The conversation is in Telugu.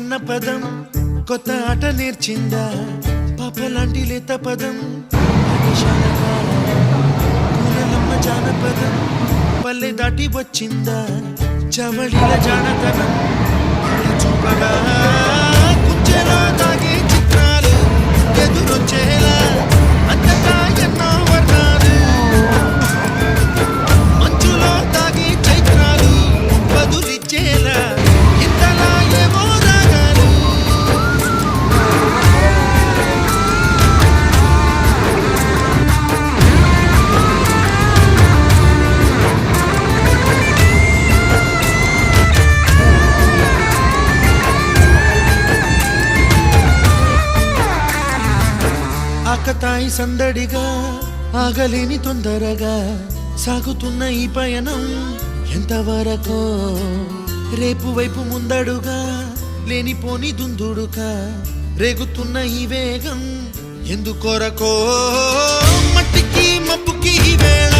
అన్న పదం కొత్త ఆట నేర్చిందా పాపలాంటి లేత పదం కూలలమ్మ జానపదం పల్లె దాటి వచ్చిందా చవళిల జానతనం చూపగా కుంచెలో తాగే చిత్రాలు ఎదురొచ్చేలా అంతటా ఎన్నో వర్ణాలు మంచులో తాగే చైత్రాలు బదులిచ్చేలా ఇంతలా ఏమో రాగాలు ఆకతాయి సందడిగా ఆగలేని తొందరగా సాగుతున్న ఈ పయనం ఎంతవరకో రేపు వైపు ముందడుగా లేనిపోని దుందుడుగా రేగుతున్న ఈ వేగం ఎందుకొరకో మట్టికి మబ్బుకి ఈ వేళ